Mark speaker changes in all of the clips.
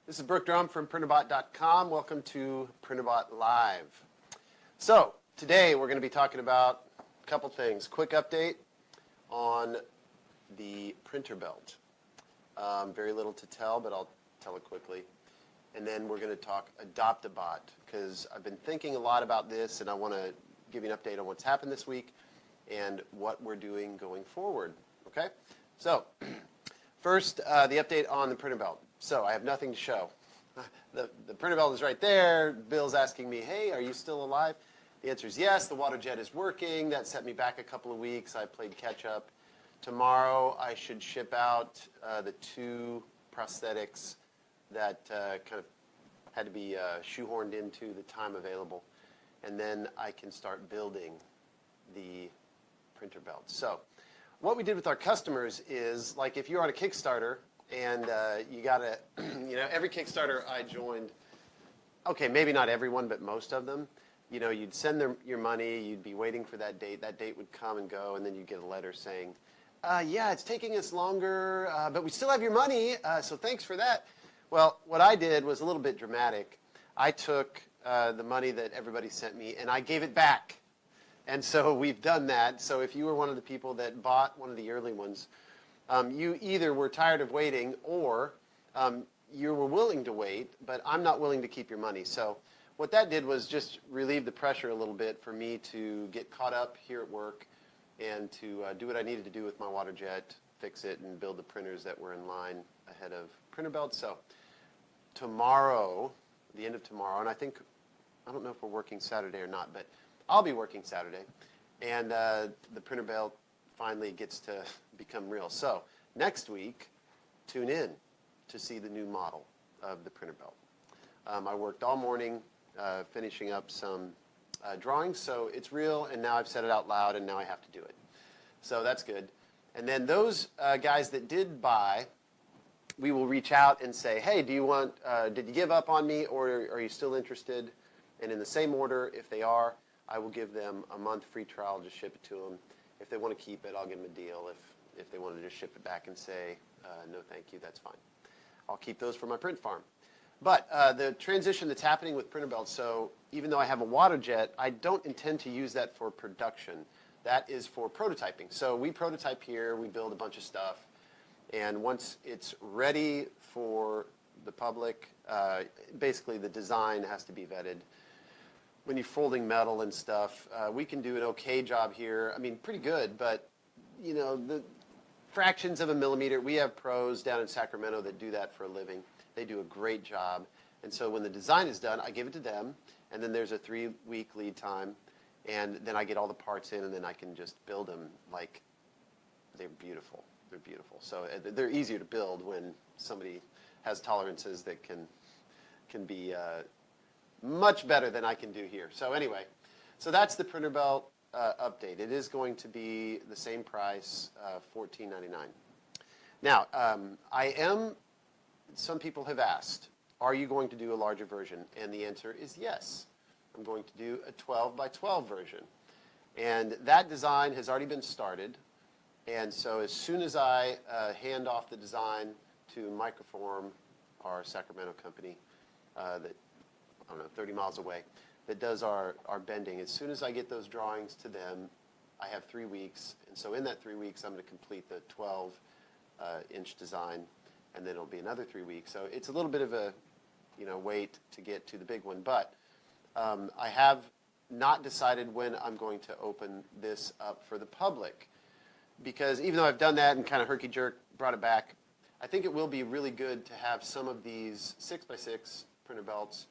Speaker 1: This is Brooke Drum from Printrbot.com. Welcome to Printrbot Live. So today we're going to be talking about a couple things. Quick update on the printer belt. Very little to tell, but I'll tell it quickly. And then we're going to talk Adopt-a-Bot, because I've been thinking a lot about this, and I want to give you an update on what's happened this week and what we're doing going forward. Okay? So first, the update on the printer belt. So I have nothing to show. The printer belt is right there. Bill's asking me, hey, are you still alive? The answer is yes. The water jet is working. That set me back a couple of weeks. I played catch up. Tomorrow I should ship out the two prosthetics that kind of had to be shoehorned into the time available. And then I can start building the printer belt. So what we did with our customers is, like, if you're on a Kickstarter and you got to, every Kickstarter I joined, okay, maybe not everyone, but most of them, you'd send them your money, you'd be waiting for that date would come and go, and then you'd get a letter saying, yeah, it's taking us longer, but we still have your money, so thanks for that. Well, what I did was a little bit dramatic. I took the money that everybody sent me and I gave it back. And so we've done that. So if you were one of the people that bought one of the early ones, you either were tired of waiting or you were willing to wait, but I'm not willing to keep your money. So what that did was just relieve the pressure a little bit for me to get caught up here at work and to do what I needed to do with my water jet, fix it, and build the printers that were in line ahead of printer belt. So tomorrow, the end of tomorrow, and I don't know if we're working Saturday or not, but I'll be working Saturday, and the printer belt finally gets to become real. So next week, tune in to see the new model of the printer belt. I worked all morning finishing up some drawings, so it's real, and now I've said it out loud, and now I have to do it. So that's good. And then those guys that did buy, we will reach out and say, hey, did you give up on me, or are you still interested? And in the same order, if they are, I will give them a month free trial, just ship it to them. If they want to keep it, I'll give them a deal. If they want to just ship it back and say, no thank you, that's fine. I'll keep those for my print farm. But the transition that's happening with printer belts, so even though I have a water jet, I don't intend to use that for production. That is for prototyping. So we prototype here, we build a bunch of stuff, and once it's ready for the public, basically the design has to be vetted. When you're folding metal and stuff, we can do an okay job here. I mean, pretty good, but the fractions of a millimeter, we have pros down in Sacramento that do that for a living. They do a great job. And so when the design is done, I give it to them, and then there's a 3-week lead time, and then I get all the parts in, and then I can just build them like they're beautiful. They're beautiful. So they're easier to build when somebody has tolerances that can be much better than I can do here. So anyway, so that's the printer belt update. It is going to be the same price, $14.99. Now, some people have asked, are you going to do a larger version? And the answer is yes. I'm going to do a 12 by 12 version. And that design has already been started. And so as soon as I hand off the design to Microform, our Sacramento company, that, 30 miles away, that does our bending, as soon as I get those drawings to them, I have 3 weeks. And so in that 3 weeks, I'm going to complete the 12-inch design, and then it'll be another 3 weeks. So it's a little bit of a wait to get to the big one. But I have not decided when I'm going to open this up for the public, because even though I've done that and kind of herky-jerk brought it back, I think it will be really good to have some of these 6x6 printer belts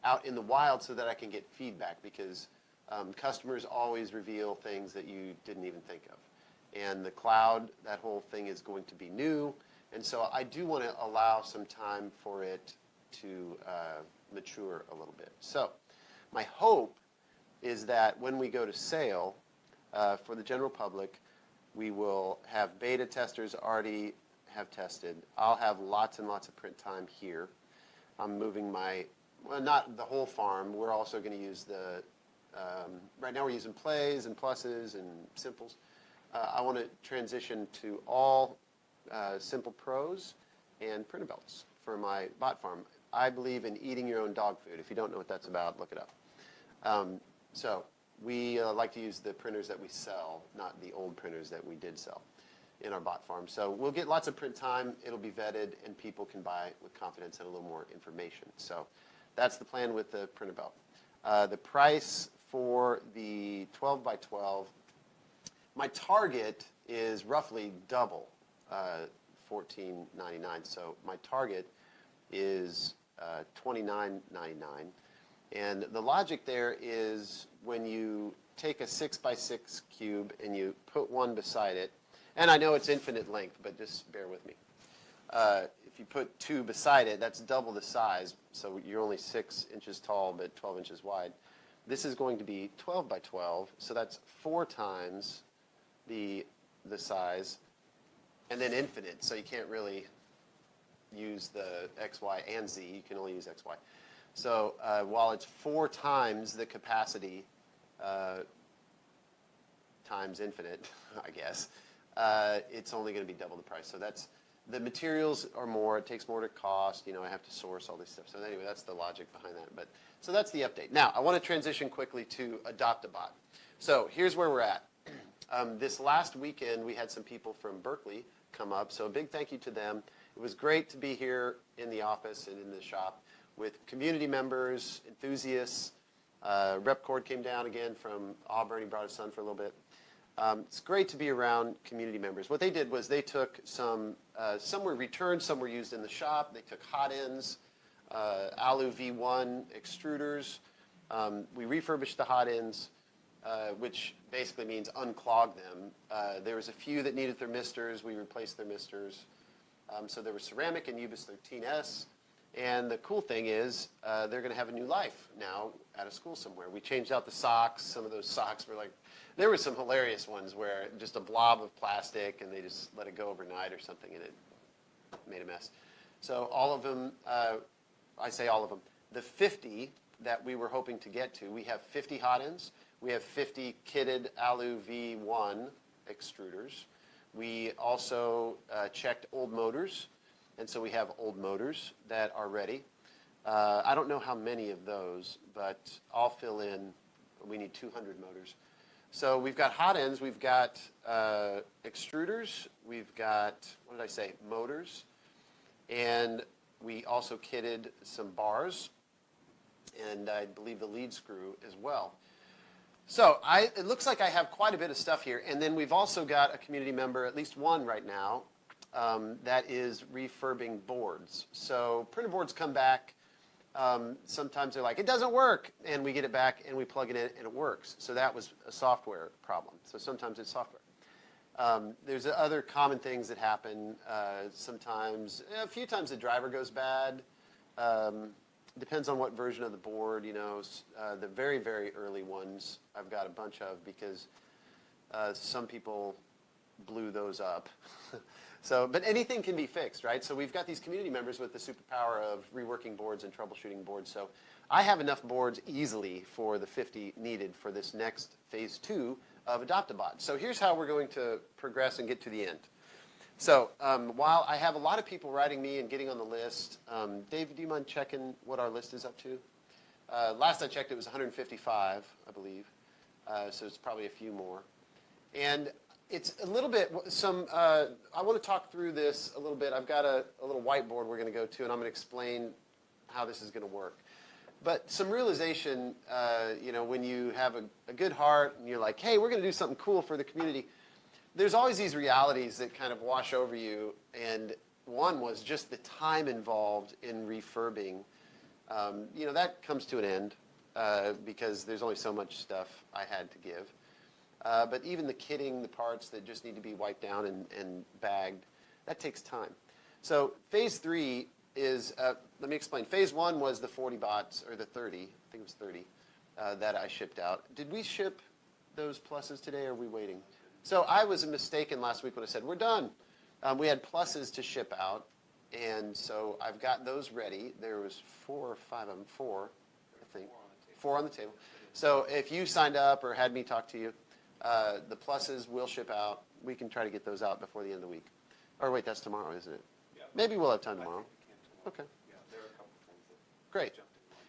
Speaker 1: out in the wild so that I can get feedback, because customers always reveal things that you didn't even think of. And the cloud, that whole thing is going to be new, and so I do want to allow some time for it to mature a little bit. So my hope is that when we go to sale for the general public, we will have beta testers already have tested. I'll have lots and lots of print time here. I'm moving well, not the whole farm. We're also going to use right now we're using plays and pluses and simples. I want to transition to all simple pros and printer belts for my bot farm. I believe in eating your own dog food. If you don't know what that's about, look it up. So we like to use the printers that we sell, not the old printers that we did sell in our bot farm. So we'll get lots of print time. It'll be vetted, and people can buy with confidence and a little more information. So that's the plan with the Printrbot. The price for the 12 by 12, my target is roughly double $14.99. So my target is $29.99. And the logic there is when you take a 6 by 6 cube and you put one beside it, and I know it's infinite length, but just bear with me. If you put two beside it, that's double the size, so you're only 6 inches tall but 12 inches wide. This is going to be 12 by 12, so that's 4 times the size, and then infinite, so you can't really use the X, Y, and Z. You can only use X, Y. So while it's 4 times the capacity times infinite, I guess, it's only going to be double the price. So that's, the materials are more, it takes more to cost, you know, I have to source all this stuff. So anyway, that's the logic behind that. But so that's the update. Now, I want to transition quickly to Adopt-A-Bot. So here's where we're at. This last weekend, we had some people from Berkeley come up, so a big thank you to them. It was great to be here in the office and in the shop with community members, enthusiasts. Rep Cord came down again from Auburn. He brought his son for a little bit. It's great to be around community members. What they did was they took some were returned, some were used in the shop. They took hot ends, Alu V1 extruders. We refurbished the hot ends, which basically means unclog them. There was a few that needed thermistors. We replaced thermistors. So there was ceramic in UBIS 13S. And the cool thing is they're going to have a new life now at a school somewhere. We changed out the socks. Some of those socks were like, there were some hilarious ones where just a blob of plastic and they just let it go overnight or something and it made a mess. So all of them, I say all of them, the 50 that we were hoping to get to, we have 50 hot ends. We have 50 kitted Alu V1 extruders. We also checked old motors. And so we have old motors that are ready. I don't know how many of those, but I'll fill in. We need 200 motors. So we've got hot ends. We've got extruders. We've got, what did I say, motors. And we also kitted some bars. And I believe the lead screw as well. So it looks like I have quite a bit of stuff here. And then we've also got a community member, at least one right now, that is refurbing boards. So printer boards come back. Sometimes they're like, it doesn't work. And we get it back and we plug it in and it works. So that was a software problem. So sometimes it's software. There's other common things that happen. Sometimes, a few times the driver goes bad. Depends on what version of the board, you know. The very, very early ones I've got a bunch of because some people blew those up. But anything can be fixed, right? So we've got these community members with the superpower of reworking boards and troubleshooting boards. So I have enough boards easily for the 50 needed for this next phase 2 of Adopt-A-Bot. So here's how we're going to progress and get to the end. So while I have a lot of people writing me and getting on the list, Dave, do you mind checking what our list is up to? Last I checked, it was 155, I believe. So it's probably a few more. And it's a little bit, I want to talk through this a little bit. I've got a little whiteboard we're going to go to, and I'm going to explain how this is going to work. But some realization, you know, when you have a good heart and you're like, hey, we're going to do something cool for the community, there's always these realities that kind of wash over you. And one was just the time involved in refurbing. You know, that comes to an end because there's only so much stuff I had to give. But even the kitting, the parts that just need to be wiped down and bagged, that takes time. So phase 3 is, let me explain. Phase 1 was the 40 bots, or the 30, I think it was 30, that I shipped out. Did we ship those pluses today, or are we waiting? So I was mistaken last week when I said, we're done. We had pluses to ship out, and so I've got those ready. There was 4 or 5 of them, 4, I think. 4 on the table. So if you signed up or had me talk to you, the pluses will ship out. We can try to get those out before the end of the week. Or wait, that's tomorrow, isn't it? Yeah. Maybe we'll have time tomorrow. Okay.
Speaker 2: Yeah, there are a couple things
Speaker 1: Great.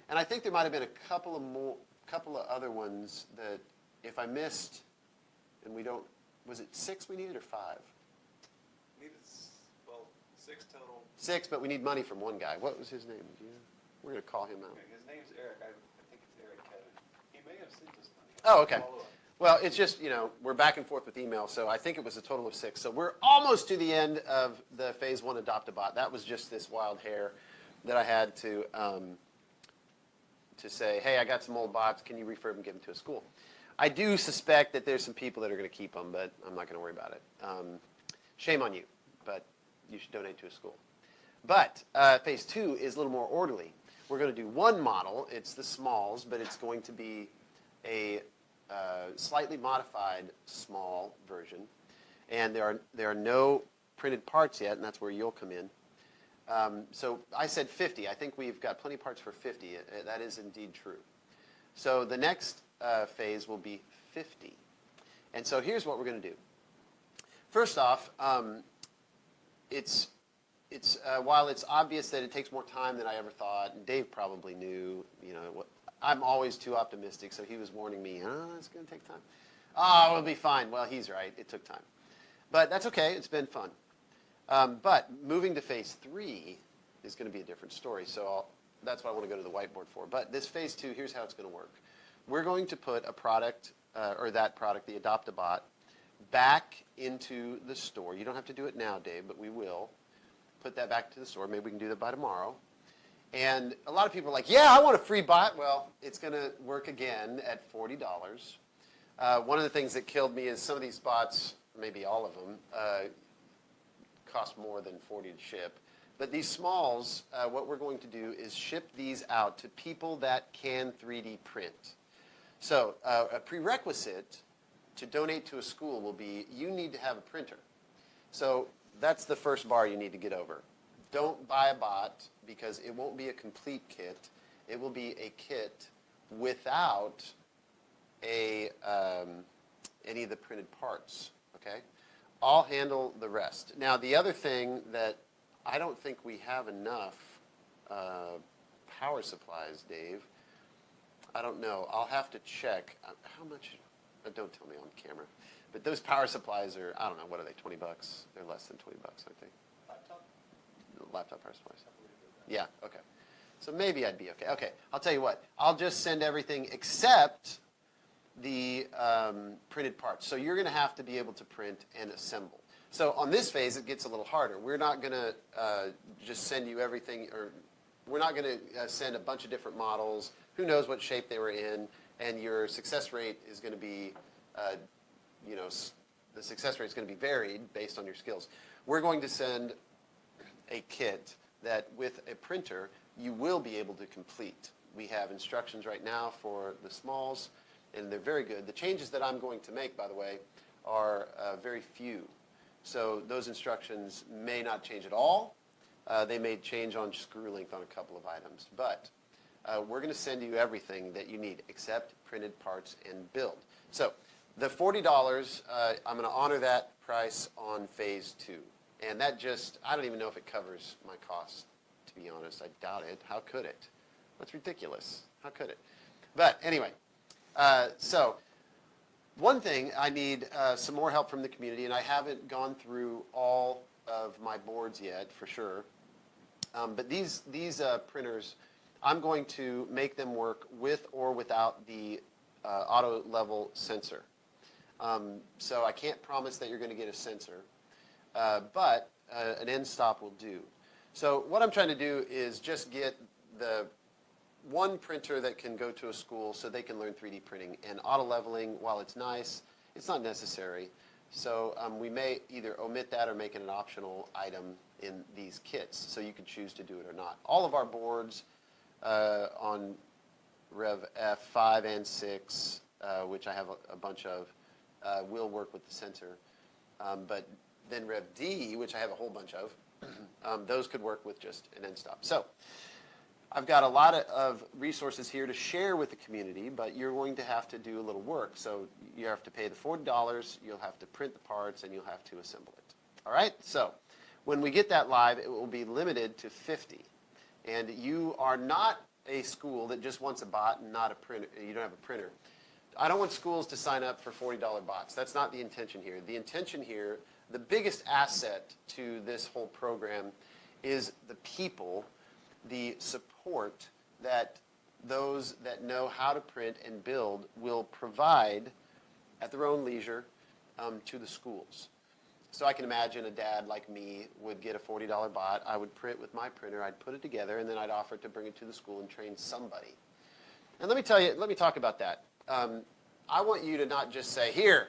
Speaker 1: And I think there might have been a couple of other ones that if I missed, and we don't, was it 6 we needed or 5?
Speaker 2: Needed, well, 6 total.
Speaker 1: 6, but we need money from one guy. What was his name? Do you know? We're going to call him out.
Speaker 2: Okay, his name's Eric. I think it's Eric Kevin. He may have sent us money.
Speaker 1: Oh, okay.
Speaker 2: Follow up.
Speaker 1: Well, it's just, we're back and forth with email, so I think it was a total of 6. So we're almost to the end of the Phase 1 Adopt-A-Bot. That was just this wild hair that I had to say, hey, I got some old bots. Can you refurb and give them to a school? I do suspect that there's some people that are going to keep them, but I'm not going to worry about it. Shame on you, but you should donate to a school. But Phase 2 is a little more orderly. We're going to do one model. It's the smalls, but it's going to be a slightly modified small version. And there are no printed parts yet, and that's where you'll come in. So I said 50. I think we've got plenty of parts for 50. That is indeed true. So the next phase will be 50. And so here's what we're going to do. First off, while it's obvious that it takes more time than I ever thought, and Dave probably knew, I'm always too optimistic, so he was warning me, it's going to take time. Oh, it'll be fine. Well, he's right. It took time. But that's okay. It's been fun. But moving to Phase 3 is going to be a different story, so that's what I want to go to the whiteboard for. But this Phase 2, here's how it's going to work. We're going to put a product, the Adopt-A-Bot, back into the store. You don't have to do it now, Dave, but we will. Put that back to the store. Maybe we can do that by tomorrow. And a lot of people are like, yeah, I want a free bot. Well, it's going to work again at $40. One of the things that killed me is some of these bots, maybe all of them, cost more than $40 to ship. But these smalls, what we're going to do is ship these out to people that can 3D print. So a prerequisite to donate to a school will be you need to have a printer. So that's the first bar you need to get over. Don't buy a bot because it won't be a complete kit. It will be a kit without any of the printed parts, okay? I'll handle the rest. Now, the other thing that I don't think we have enough power supplies, Dave. I don't know. I'll have to check. How much? Don't tell me on camera. But those power supplies are, I don't know, what are they, 20 bucks? They're less than 20 bucks, aren't they? Laptop power supplies. Yeah, okay. So maybe I'd be okay. Okay, I'll tell you what. I'll just send everything except the printed parts. So you're going to have to be able to print and assemble. So on this phase, it gets a little harder. We're not going to just send you everything, or we're not going to send a bunch of different models. Who knows what shape they were in, and your success rate is going to be, the success rate is going to be varied based on your skills. We're going to send a kit that with a printer you will be able to complete. We have instructions right now for the smalls, and they're very good. The changes that I'm going to make, by the way, are very few. So those instructions may not change at all. They may change on screw length on a couple of items. But we're going to send you everything that you need except printed parts and build. So the $40, I'm going to honor that price on Phase 2. And that just, I don't even know if it covers my costs, to be honest. I doubt it. How could it? That's ridiculous. How could it? But anyway, so one thing, I need some more help from the community, and I haven't gone through all of my boards yet, for sure. But these printers, I'm going to make them work with or without the auto level sensor. So I can't promise that you're going to get a sensor. But an end stop will do. So what I'm trying to do is just get the one printer that can go to a school so they can learn 3D printing. And auto leveling, while it's nice, it's not necessary. So we may either omit that or make it an optional item in these kits, so you can choose to do it or not. All of our boards on Rev F5 and 6, which I have a bunch of, will work with the sensor. But then Rev D, which I have a whole bunch of, those could work with just an end stop. So I've got a lot of resources here to share with the community, but you're going to have to do a little work. So you have to pay the $40, you'll have to print the parts, and you'll have to assemble it. All right? So when we get that live, it will be limited to 50. And you are not a school that just wants a bot and not a printer, you don't have a printer. I don't want schools to sign up for $40 bots. That's not the intention here. The intention here, the biggest asset to this whole program is the people, the support that those that know how to print and build will provide at their own leisure to the schools. So I can imagine a dad like me would get a $40 bot. I would print with my printer. I'd put it together, and then I'd offer to bring it to the school and train somebody. And let me talk about that. I want you to not just say, here,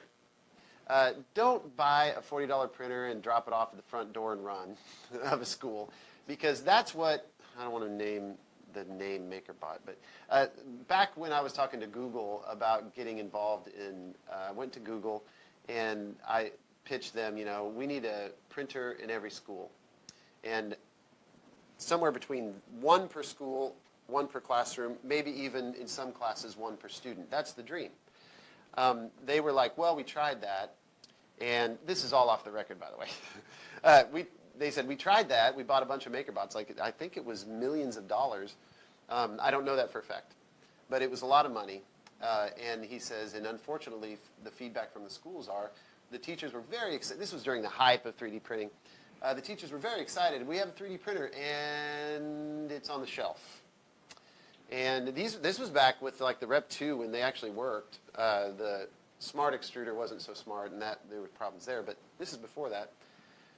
Speaker 1: don't buy a $40 printer and drop it off at the front door and run of a school, because that's what, I don't want to name the name MakerBot, but back when I was talking to Google about getting involved in, I went to Google and I pitched them, we need a printer in every school. And somewhere between one per school, one per classroom, maybe even in some classes, one per student. That's the dream. They were like, well, we tried that. And this is all off the record, by the way. They said, we tried that. We bought a bunch of MakerBots. I think it was millions of dollars. I don't know that for a fact. But it was a lot of money. And he says, and unfortunately, the feedback from the schools are, the teachers were very excited. This was during the hype of 3D printing. The teachers were very excited. We have a 3D printer, and it's on the shelf. And this was back with like the Rep 2 when they actually worked. The Smart Extruder wasn't so smart, and there were problems there. But this is before that.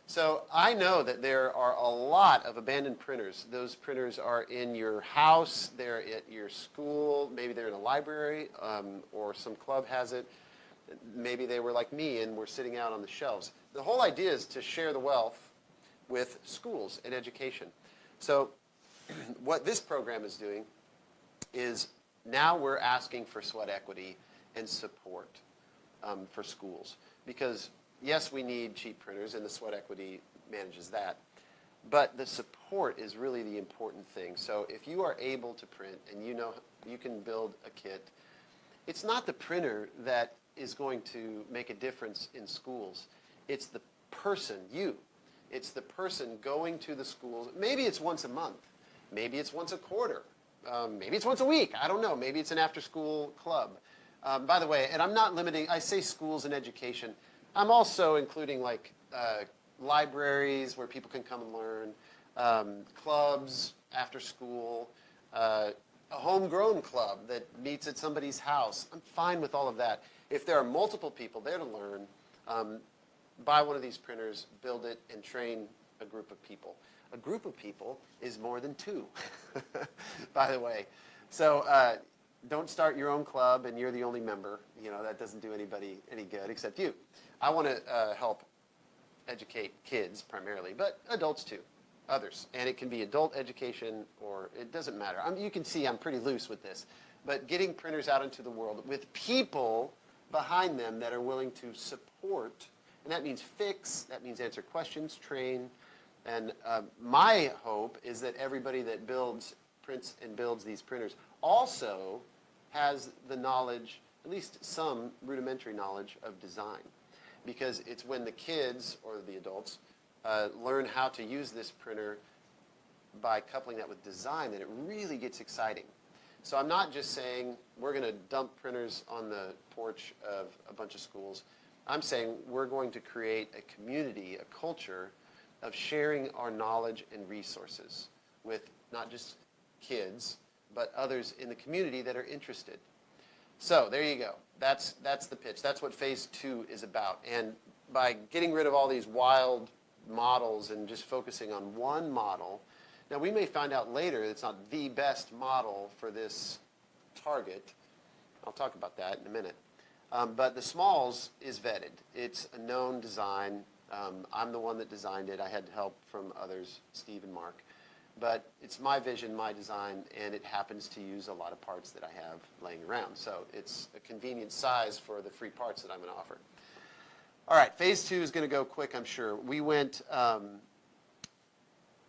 Speaker 1: So I know that there are a lot of abandoned printers. Those printers are in your house. They're at your school. Maybe they're in a library, or some club has it. Maybe they were like me and were sitting out on the shelves. The whole idea is to share the wealth with schools and education. So what this program is doing is now we're asking for sweat equity and support for schools. Because yes, we need cheap printers, and the sweat equity manages that. But the support is really the important thing. So if you are able to print and you know you can build a kit, it's not the printer that is going to make a difference in schools. It's the person, you. It's the person going to the schools. Maybe it's once a month. Maybe it's once a quarter. Maybe it's once a week. I don't know. Maybe it's an after-school club. By the way, and I'm not limiting, I say schools and education. I'm also including like libraries where people can come and learn, clubs after school, a homegrown club that meets at somebody's house. I'm fine with all of that. If there are multiple people there to learn, buy one of these printers, build it, and train a group of people. A group of people is more than two, by the way. So don't start your own club and you're the only member. That doesn't do anybody any good except you. I want to help educate kids primarily, but adults too, others. And it can be adult education, or it doesn't matter. You can see I'm pretty loose with this. But getting printers out into the world with people behind them that are willing to support, and that means fix, that means answer questions, train. And my hope is that everybody that prints and builds these printers also has the knowledge, at least some rudimentary knowledge of design. Because it's when the kids, or the adults, learn how to use this printer by coupling that with design that it really gets exciting. So I'm not just saying we're going to dump printers on the porch of a bunch of schools. I'm saying we're going to create a community, a culture of sharing our knowledge and resources with not just kids, but others in the community that are interested. So there you go. That's the pitch. That's what Phase 2 is about. And by getting rid of all these wild models and just focusing on one model, now we may find out later it's not the best model for this target. I'll talk about that in a minute. But the smalls is vetted. It's a known design. I'm the one that designed it. I had help from others, Steve and Mark. But it's my vision, my design, and it happens to use a lot of parts that I have laying around. So it's a convenient size for the free parts that I'm going to offer. All right, Phase 2 is going to go quick, I'm sure. We went,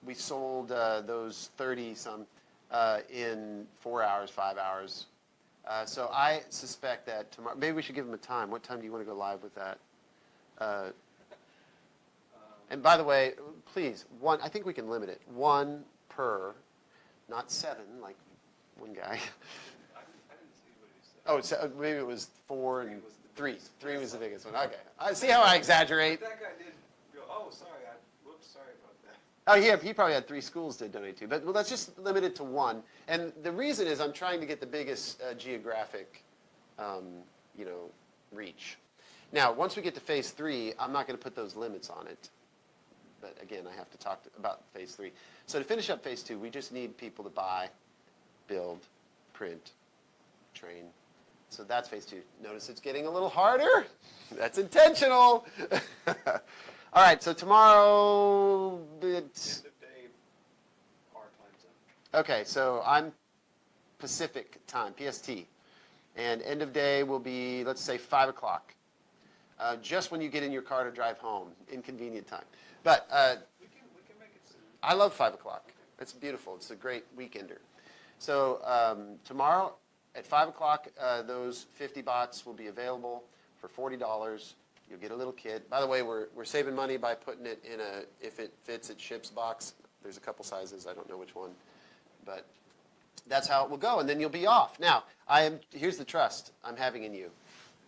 Speaker 1: we sold those 30-some in 4 hours, 5 hours. So I suspect that tomorrow, maybe we should give them a time. What time do you want to go live with that? And by the way, please, I think we can limit it. One per, not 7, like One guy.
Speaker 2: I didn't see what he said.
Speaker 1: Oh, maybe it was 4 and
Speaker 2: was the
Speaker 1: 3.
Speaker 2: biggest.
Speaker 1: 3 was the biggest one. Okay. I see how I exaggerate.
Speaker 2: That guy did go, oh, sorry, whoops, sorry about that.
Speaker 1: Oh, yeah, he probably had 3 schools to donate to. But well, that's just limited to 1. And the reason is I'm trying to get the biggest geographic, reach. Now, once we get to phase 3, I'm not going to put those limits on it. But again, I have to talk about phase 3. So to finish up phase 2, we just need people to buy, build, print, train. So that's phase 2. Notice it's getting a little harder. That's intentional. All right, so tomorrow,
Speaker 2: End of day, our time zone.
Speaker 1: okay, so I'm Pacific time, PST. And end of day will be, let's say, 5 o'clock. Just when you get in your car to drive home, inconvenient time. But
Speaker 2: We can make it soon.
Speaker 1: I love 5 o'clock. It's beautiful. It's a great weekender. So tomorrow at 5 o'clock, those 50 bots will be available for $40. You'll get a little kit. By the way, we're saving money by putting it in a, if it fits, it ships box. There's a couple sizes. I don't know which one. But that's how it will go, and then you'll be off. Now, here's the trust I'm having in you.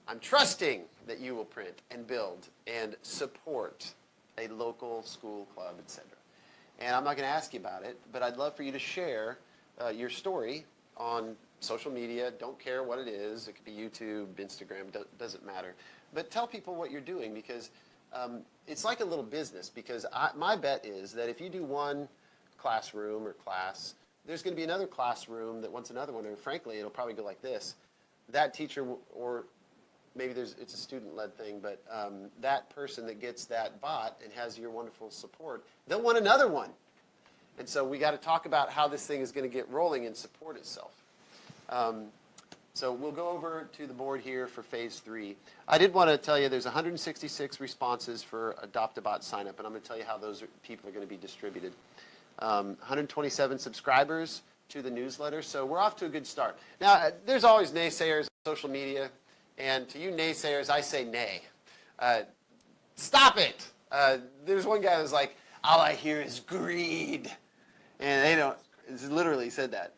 Speaker 1: I'm trusting that you will print and build and support a local school, club, etc. And I'm not going to ask you about it, but I'd love for you to share your story on social media. Don't care what it is. It could be YouTube, Instagram, doesn't matter. But tell people what you're doing, because it's like a little business, because my bet is that if you do one classroom or class, there's going to be another classroom that wants another one, and frankly, it'll probably go like this. That teacher, or maybe it's a student-led thing, but that person that gets that bot and has your wonderful support, they'll want another one. And so we got to talk about how this thing is going to get rolling and support itself. So we'll go over to the board here for phase 3. I did want to tell you there's 166 responses for Adopt-a-Bot sign-up, and I'm going to tell you how those people are going to be distributed. 127 subscribers to the newsletter, so we're off to a good start. Now, there's always naysayers on social media, and to you naysayers, I say nay. Stop it! There's one guy who's like, all I hear is greed. And they don't, it's literally said that.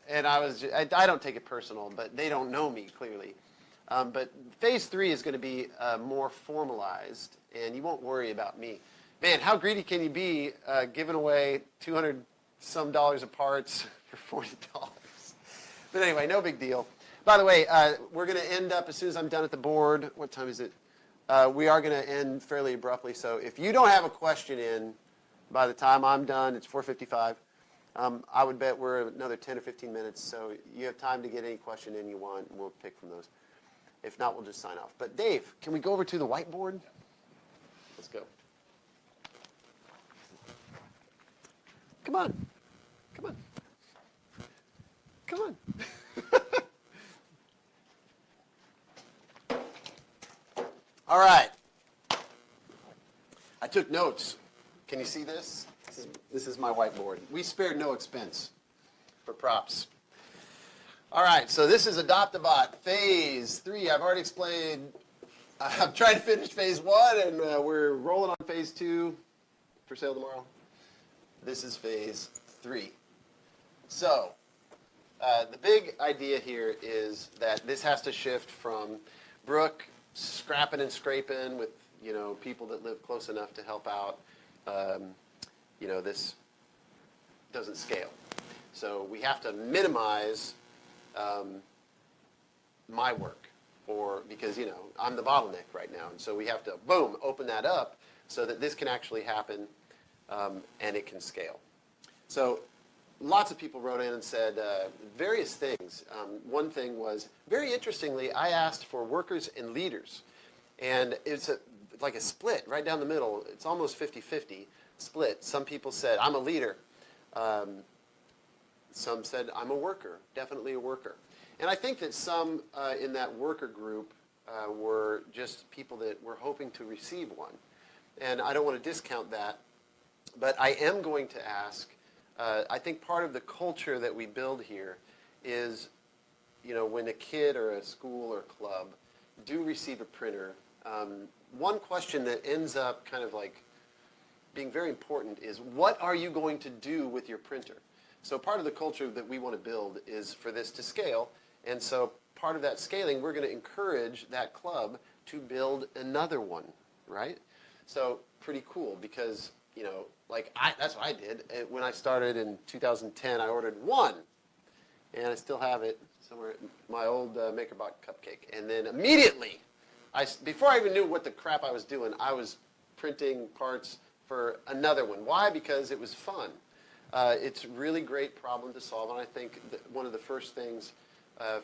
Speaker 1: And I don't take it personal, but they don't know me, clearly. But phase 3 is going to be more formalized, and you won't worry about me. Man, how greedy can you be giving away $200-some of parts for $40? But anyway, no big deal. By the way, we're going to end up, as soon as I'm done at the board, what time is it? We are going to end fairly abruptly, so if you don't have a question in by the time I'm done, it's 4:55. I would bet we're another 10 or 15 minutes, so you have time to get any question in you want, and we'll pick from those. If not, we'll just sign off. But Dave, can we go over to the whiteboard? Let's go. Come on. Come on. Come on. All right. I took notes. Can you see this? This is my whiteboard. We spared no expense for props. All right, so this is Adopt-a-Bot, phase 3. I've already explained. I'm trying to finish phase 1, and we're rolling on phase 2 for sale tomorrow. This is phase 3. So the big idea here is that this has to shift from Brooke scrapping and scraping with people that live close enough to help out. This doesn't scale. So we have to minimize my work, because I'm the bottleneck right now, and so we have to boom open that up so that this can actually happen and it can scale. So lots of people wrote in and said various things. One thing was, very interestingly, I asked for workers and leaders, and it's like a split right down the middle. It's almost 50-50 split. Some people said I'm a leader. Some said I'm a worker, definitely a worker. And I think that some in that worker group were just people that were hoping to receive one. And I don't want to discount that, but I am going to ask, I think part of the culture that we build here is, when a kid or a school or club do receive a printer, one question that ends up kind of like being very important is, what are you going to do with your printer? So part of the culture that we want to build is for this to scale. And so part of that scaling, we're going to encourage that club to build another one, right? So pretty cool because, that's what I did. When I started in 2010, I ordered one. And I still have it somewhere, my old MakerBot cupcake. And then immediately, before I even knew what the crap I was doing, I was printing parts for another one. Why? Because it was fun. It's a really great problem to solve, and I think that one of the first things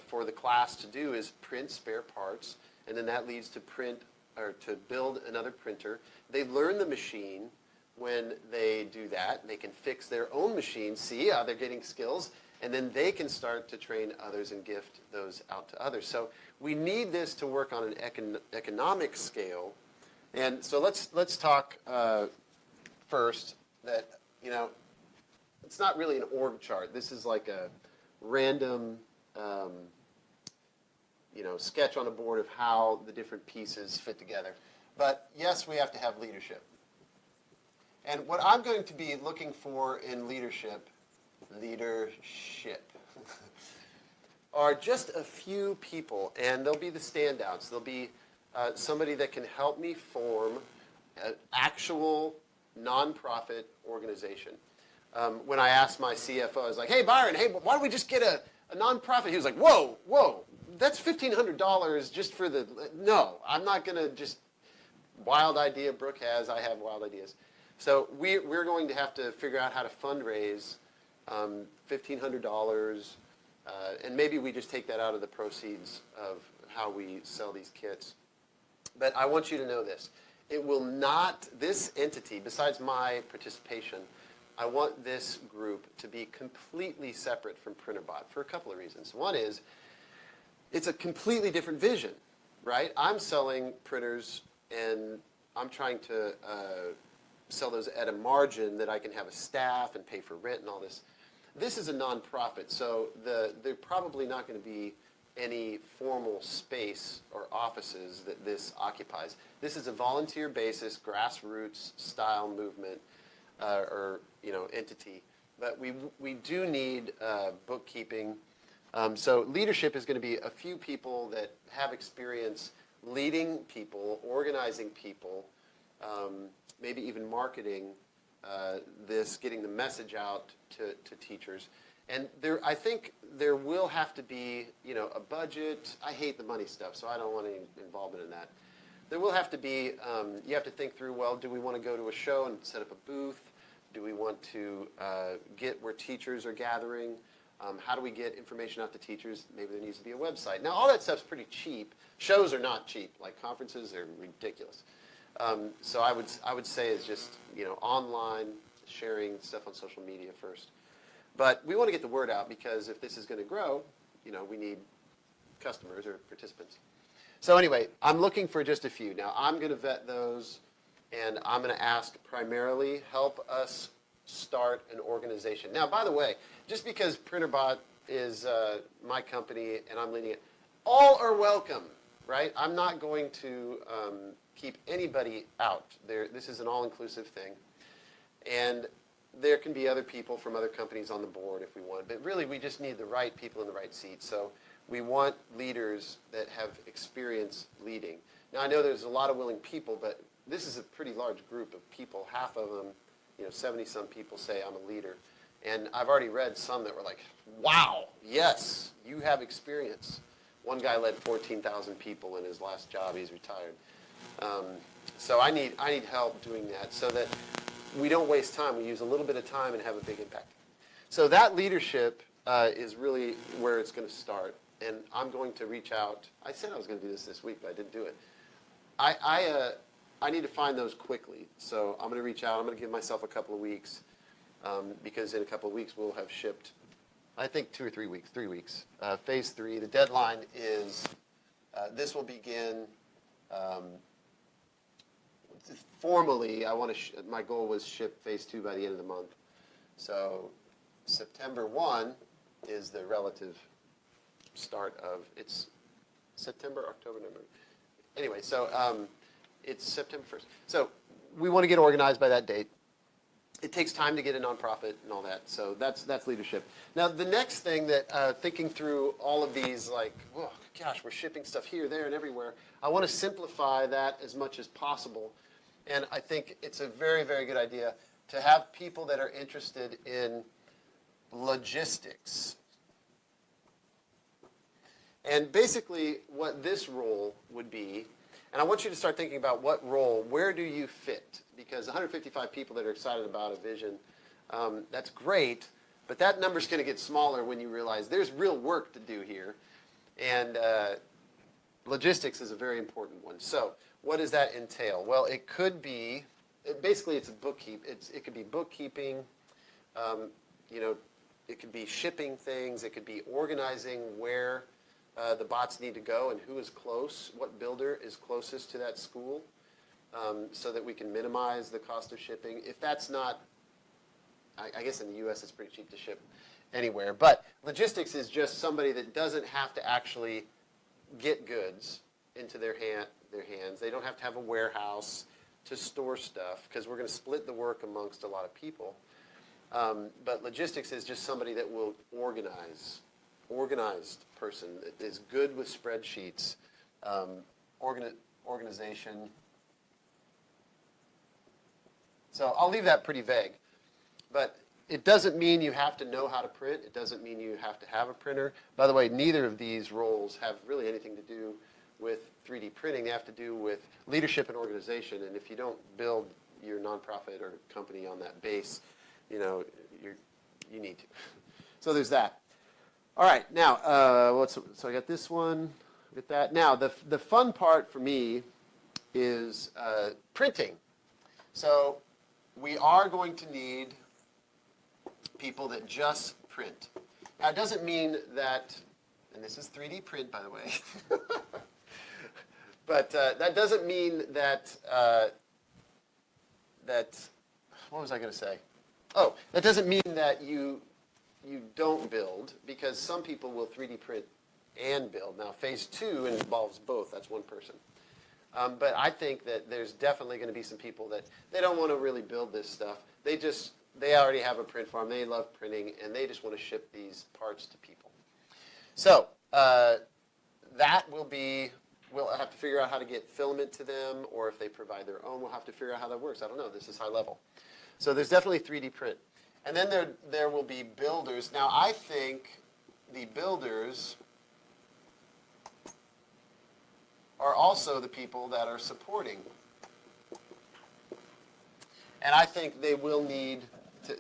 Speaker 1: for the class to do is print spare parts, and then that leads to to build another printer. They learn the machine. When they do that, they can fix their own machine, see how they're getting skills, and then they can start to train others and gift those out to others. So we need this to work on an economic scale. And so let's talk first that, it's not really an org chart. This is like a random, sketch on a board of how the different pieces fit together. But yes, we have to have leadership. And what I'm going to be looking for in leadership, are just a few people, and they'll be the standouts. They'll be somebody that can help me form an actual nonprofit organization. When I asked my CFO, I was like, hey, Byron, why don't we just get a nonprofit? He was like, whoa, that's $1,500 just for the, no, I'm not going to just, wild idea Brooke has, I have wild ideas. So we're going to have to figure out how to fundraise $1,500, and maybe we just take that out of the proceeds of how we sell these kits. But I want you to know this. It will not, this entity, besides my participation, I want this group to be completely separate from Printrbot for a couple of reasons. One is, it's a completely different vision, right? I'm selling printers, and I'm trying to sell those at a margin that I can have a staff and pay for rent and all this. This is a nonprofit, so they're probably not going to be any formal space or offices that this occupies. This is a volunteer basis, grassroots style movement entity. But we do need bookkeeping. So leadership is going to be a few people that have experience leading people, organizing people, maybe even marketing this, getting the message out to teachers. And I think there will have to be, a budget. I hate the money stuff, so I don't want any involvement in that. There will have to be, you have to think through, well, do we want to go to a show and set up a booth? Do we want to get where teachers are gathering? How do we get information out to teachers? Maybe there needs to be a website. Now, all that stuff's pretty cheap. Shows are not cheap. Like conferences, they're ridiculous. So I would say it's just, online, sharing stuff on social media first. But we want to get the word out because if this is going to grow, we need customers or participants. So anyway, I'm looking for just a few. Now, I'm going to vet those, and I'm going to ask primarily, help us start an organization. Now, by the way, just because Printrbot is my company and I'm leading it, all are welcome, right? I'm not going to keep anybody out. This is an all-inclusive thing. And there can be other people from other companies on the board if we want, but really we just need the right people in the right seats. So we want leaders that have experience leading. Now, I know there's a lot of willing people, but this is a pretty large group of people. Half of them, 70-some people say I'm a leader. And I've already read some that were like, wow, yes, you have experience. One guy led 14,000 people in his last job. He's retired. So I need help doing that so that we don't waste time. We use a little bit of time and have a big impact. So that leadership is really where it's going to start. And I'm going to reach out. I said I was going to do this week, but I didn't do it. I need to find those quickly. So I'm going to reach out. I'm going to give myself a couple of weeks because in a couple of weeks we'll have shipped, I think 2 or 3 weeks, 3 weeks. Phase 3, the deadline is, this will begin formally. My goal was ship phase 2 by the end of the month. So September 1 is the relative start of, it's September, October, November. Anyway, so it's September 1st. So we want to get organized by that date. it takes time to get a nonprofit and all that. So that's leadership. Now, the next thing that thinking through all of these, like, oh, gosh, we're shipping stuff here, there, and everywhere. I want to simplify that as much as possible. And I think it's a very, very good idea to have people that are interested in logistics. And basically what this role would be, and I want you to start thinking about what role, where do you fit? Because 155 people that are excited about a vision, that's great, but that number's going to get smaller when you realize there's real work to do here. And logistics is a very important one. So what does that entail? Well, it could be, basically it's a it could be bookkeeping, you know, it could be shipping things, it could be organizing where the bots need to go and who is close, what builder is closest to that school, so that we can minimize the cost of shipping. If that's not, I guess in the U.S. it's pretty cheap to ship anywhere, but logistics is just somebody that doesn't have to actually get goods into their hands. They don't have to have a warehouse to store stuff, because we're going to split the work amongst a lot of people. But logistics is just somebody that will organized person that is good with spreadsheets, organization. So I'll leave that pretty vague. But it doesn't mean you have to know how to print. It doesn't mean you have to have a printer. By the way, neither of these roles have really anything to do with 3D printing. They have to do with leadership and organization. And if you don't build your nonprofit or company on that base, you know, you need to. So there's that. All right, now, so I got this one, get that. Now, the fun part for me is printing. So we are going to need people that just print. Now, it doesn't mean that, and this is 3D print, by the way, but that doesn't mean that, what was I going to say? Oh, that doesn't mean that you don't build, because some people will 3D print and build. Now, phase 2 involves both. That's one person. But I think that there's definitely going to be some people that they don't want to really build this stuff. They already have a print farm. They love printing, and they just want to ship these parts to people. So that will be, we'll have to figure out how to get filament to them, or if they provide their own, we'll have to figure out how that works. I don't know. This is high level. So there's definitely 3D print. And then there will be builders. Now, I think the builders are also the people that are supporting. And I think they will need to,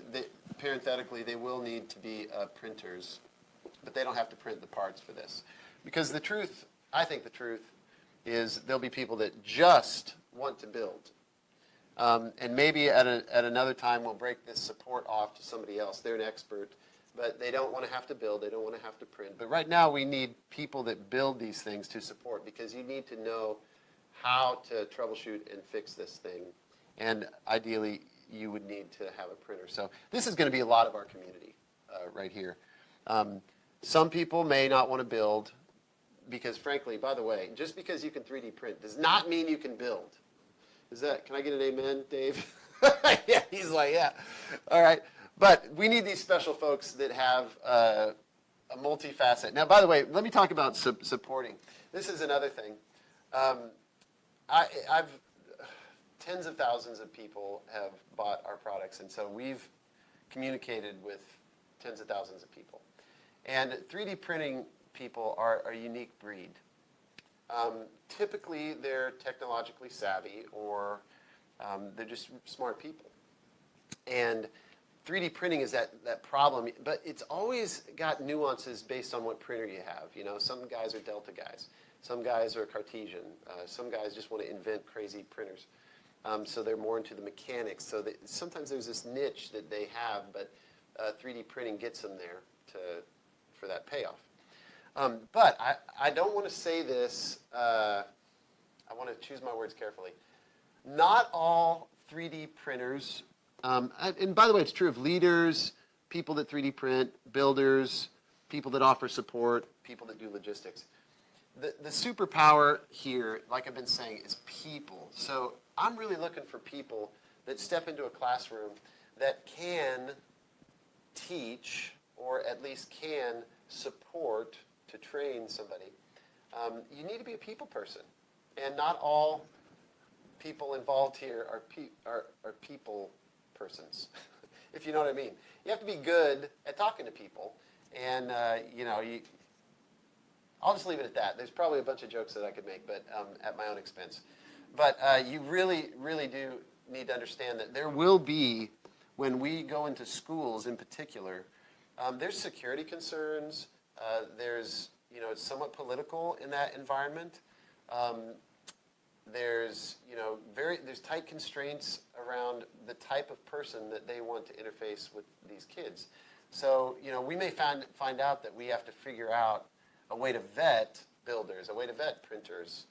Speaker 1: parenthetically, they will need to be printers, but they don't have to print the parts for this. Because the truth, I think the truth, is there'll be people that just want to build. And maybe at another time we'll break this support off to somebody else. They're an expert, but they don't want to have to build. They don't want to have to print. But right now we need people that build these things to support, because you need to know how to troubleshoot and fix this thing. And ideally, you would need to have a printer. So this is going to be a lot of our community right here. Some people may not want to build because, frankly, by the way, just because you can 3D print does not mean you can build. Can I get an amen, Dave? Yeah, he's like, yeah. All right. But we need these special folks that have a multifacet. Now, by the way, let me talk about supporting. This is another thing. I've tens of thousands of people have bought our products, and so we've communicated with tens of thousands of people. And 3D printing people are a unique breed. Typically, they're technologically savvy, or they're just smart people. And 3D printing is that problem, but it's always got nuances based on what printer you have. You know, some guys are Delta guys. Some guys are Cartesian. Some guys just want to invent crazy printers. So they're more into the mechanics. So sometimes there's this niche that they have, but 3D printing gets them there for that payoff. But I don't want to say this, I want to choose my words carefully. Not all 3D printers, and by the way, it's true of leaders, people that 3D print, builders, people that offer support, people that do logistics. The superpower here, like I've been saying, is people. So I'm really looking for people that step into a classroom that can teach, or at least can support to train somebody, you need to be a people person. And not all people involved here are people persons, if you know what I mean. You have to be good at talking to people. And, I'll just leave it at that. There's probably a bunch of jokes that I could make, but at my own expense. But you really, really do need to understand that there will be, when we go into schools in particular, there's security concerns. There's, it's somewhat political in that environment. There's, there's tight constraints around the type of person that they want to interface with these kids. So, we may find out that we have to figure out a way to vet builders, a way to vet printers.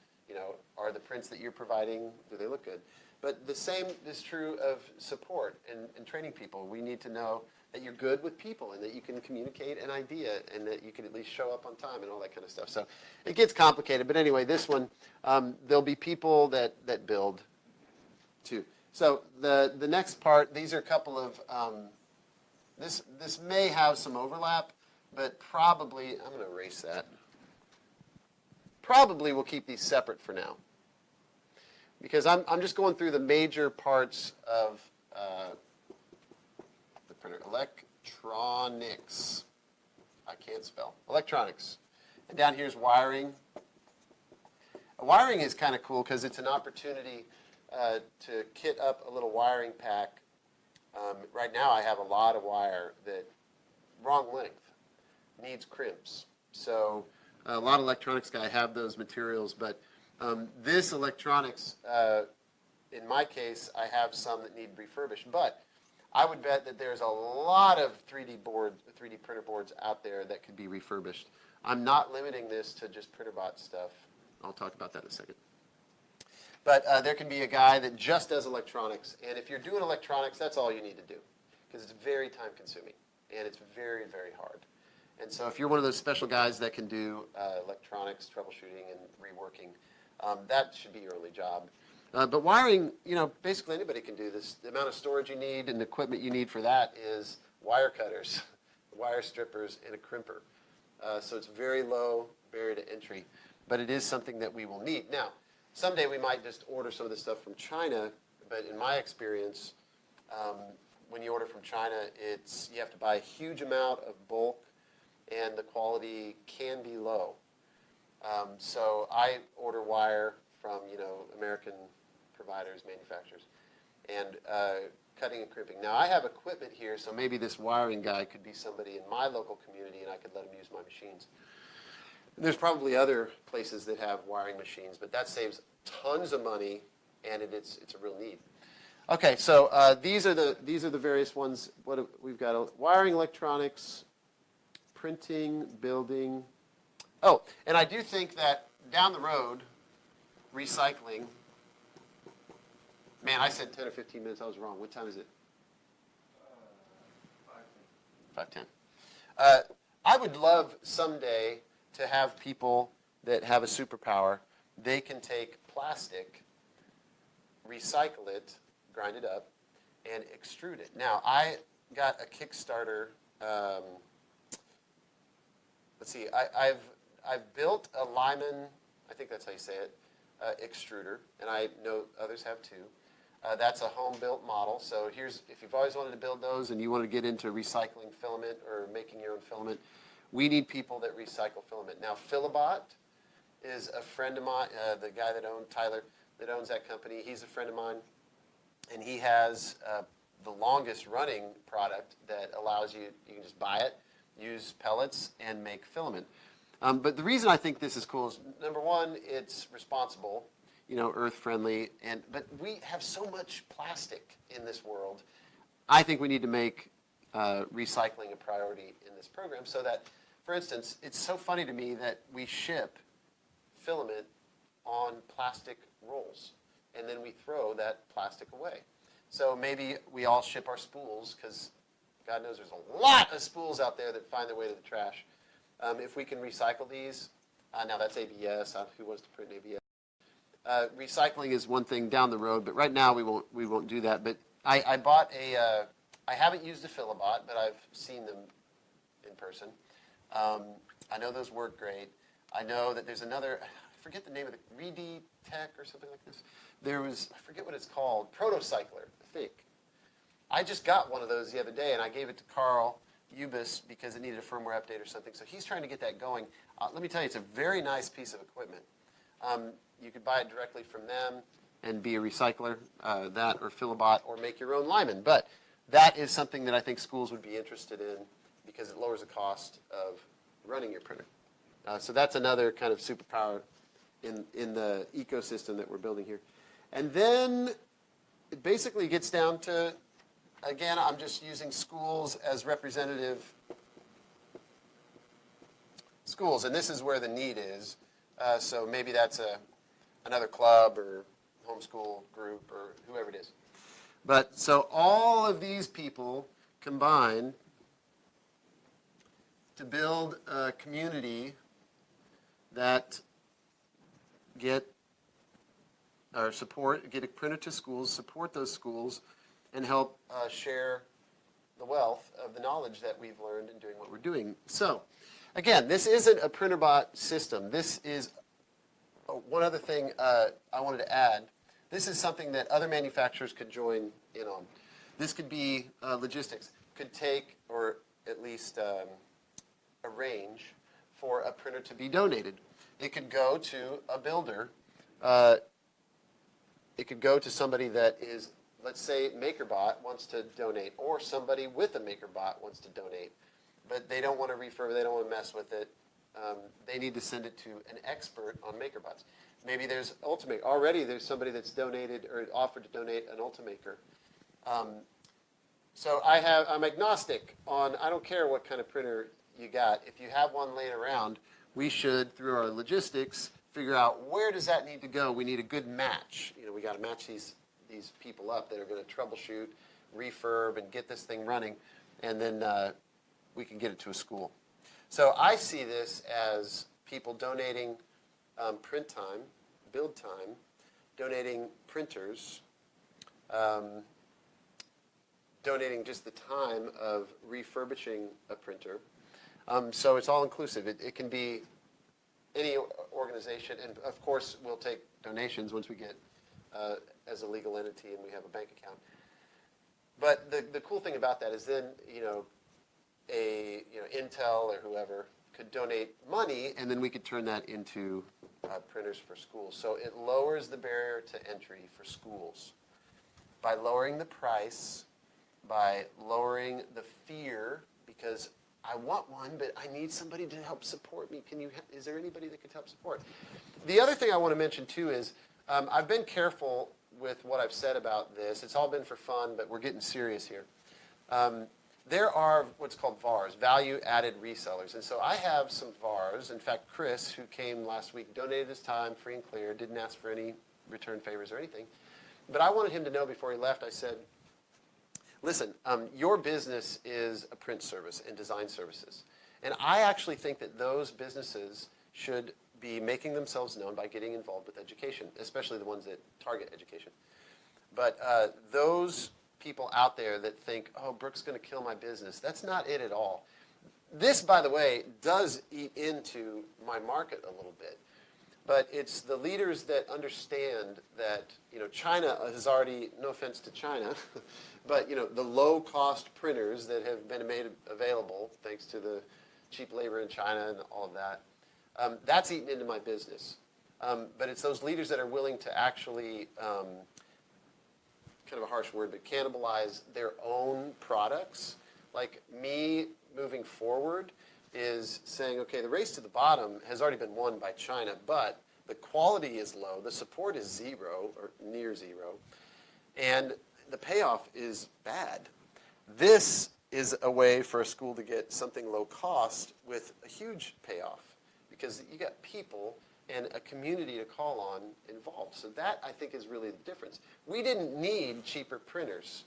Speaker 1: Are the prints that you're providing, do they look good? But the same is true of support and training people. We need to know that you're good with people and that you can communicate an idea and that you can at least show up on time and all that kind of stuff. So it gets complicated. But anyway, this one, there'll be people that build too. So the next part, these are a couple of, this may have some overlap, but probably, I'm going to erase that. Probably we'll keep these separate for now, because I'm just going through the major parts of the printer. Electronics. I can't spell. Electronics. And down here's wiring. Wiring is kind of cool because it's an opportunity to kit up a little wiring pack. Right now I have a lot of wire that wrong length, needs crimps. So a lot of electronics guys have those materials, but this electronics, in my case, I have some that need refurbished. But I would bet that there's a lot of 3D printer boards out there that could be refurbished. I'm not limiting this to just Printrbot stuff. I'll talk about that in a second. But there can be a guy that just does electronics. And if you're doing electronics, that's all you need to do, because it's very time consuming and it's very, very hard. And so if you're one of those special guys that can do electronics, troubleshooting, and reworking, that should be your only job. But wiring, basically anybody can do this. The amount of storage you need and equipment you need for that is wire cutters, wire strippers, and a crimper. So it's very low barrier to entry. But it is something that we will need. Now, someday we might just order some of this stuff from China, but in my experience, when you order from China, you have to buy a huge amount of bulk, and the quality can be low. So I order wire from, American providers, manufacturers, and cutting and crimping. Now, I have equipment here, so maybe this wiring guy could be somebody in my local community, and I could let him use my machines. And there's probably other places that have wiring machines, but that saves tons of money, and it's a real need. Okay, so these are the various ones. We've got wiring, electronics, printing, building. Oh, and I do think that down the road, recycling. Man, I said 10 or 15 minutes. I was wrong. What time is it? 5:10. I would love someday to have people that have a superpower. They can take plastic, recycle it, grind it up, and extrude it. Now, I got a Kickstarter. Let's see. I've built a Lyman, I think that's how you say it, extruder, and I know others have too. That's a home-built model. So if you've always wanted to build those and you want to get into recycling filament or making your own filament, we need people that recycle filament. Now, Printrbot is a friend of mine, the guy Tyler, that owns that company. He's a friend of mine, and he has the longest-running product that allows you can just buy it, use pellets, and make filament. But the reason I think this is cool is, number one, it's responsible, earth-friendly, but we have so much plastic in this world. I think we need to make recycling a priority in this program so that, for instance, it's so funny to me that we ship filament on plastic rolls, and then we throw that plastic away. So maybe we all ship our spools, because God knows there's a lot of spools out there that find their way to the trash. If we can recycle these, now that's ABS. Who wants to print ABS? Recycling is one thing down the road, but right now we won't do that. But I bought a I haven't used a Philibot, but I've seen them in person. I know those work great. I know that there's another, I forget the name of the, Reedy Tech or something like this. There was, I forget what it's called, Protocycler, I think. I just got one of those the other day, and I gave it to Carl Ubis because it needed a firmware update or something. So he's trying to get that going. Let me tell you, it's a very nice piece of equipment. You could buy it directly from them and be a recycler, that or Philibot, or make your own Lyman. But that is something that I think schools would be interested in because it lowers the cost of running your printer. So that's another kind of superpower in the ecosystem that we're building here. And then it basically gets down to, again, I'm just using schools as representative schools, and this is where the need is. So maybe that's another club or homeschool group or whoever it is. But so all of these people combine to build a community that get a printer to schools, support those schools, and help share the wealth of the knowledge that we've learned in doing what we're doing. So, again, this isn't a Printrbot system. This is one other thing I wanted to add. This is something that other manufacturers could join in on. This could be logistics. Could take, or at least arrange for a printer to be donated. It could go to a builder. It could go to somebody that is, let's say MakerBot wants to donate, or somebody with a MakerBot wants to donate, but they don't want to refurb, they don't want to mess with it. They need to send it to an expert on MakerBots. Maybe there's Ultimaker. Already there's somebody that's donated or offered to donate an Ultimaker. So I'm agnostic on, I don't care what kind of printer you got. If you have one laying around, we should, through our logistics, figure out where does that need to go. We need a good match. We got to match these people up that are going to troubleshoot, refurb, and get this thing running, and then we can get it to a school. So I see this as people donating print time, build time, donating printers, donating just the time of refurbishing a printer. So it's all inclusive. It can be any organization, and of course we'll take donations once we get as a legal entity and we have a bank account. But the cool thing about that is then Intel or whoever could donate money, and then we could turn that into printers for schools. So it lowers the barrier to entry for schools by lowering the price, by lowering the fear, because I want one, but I need somebody to help support me. Is there anybody that could help support? The other thing I want to mention too is I've been careful with what I've said about this. It's all been for fun, but we're getting serious here. There are what's called VARs, value-added resellers. And so I have some VARs. In fact, Chris, who came last week, donated his time free and clear, didn't ask for any return favors or anything. But I wanted him to know before he left, I said, listen, your business is a print service and design services. And I actually think that those businesses should be making themselves known by getting involved with education, especially the ones that target education. But those people out there that think, oh, Brooke's going to kill my business, that's not it at all. This, by the way, does eat into my market a little bit. But it's the leaders that understand that, China has already, no offense to China, but, the low-cost printers that have been made available thanks to the cheap labor in China and all of that, that's eaten into my business. But it's those leaders that are willing to actually, kind of a harsh word, but cannibalize their own products. Like me moving forward is saying, okay, the race to the bottom has already been won by China, but the quality is low, the support is zero or near zero, and the payoff is bad. This is a way for a school to get something low cost with a huge payoff because you got people and a community to call on involved. So that, I think, is really the difference. We didn't need cheaper printers.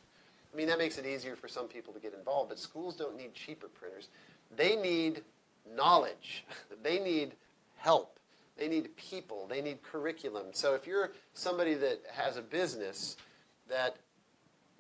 Speaker 1: I mean, that makes it easier for some people to get involved, but schools don't need cheaper printers. They need knowledge. They need help. They need people. They need curriculum. So if you're somebody that has a business that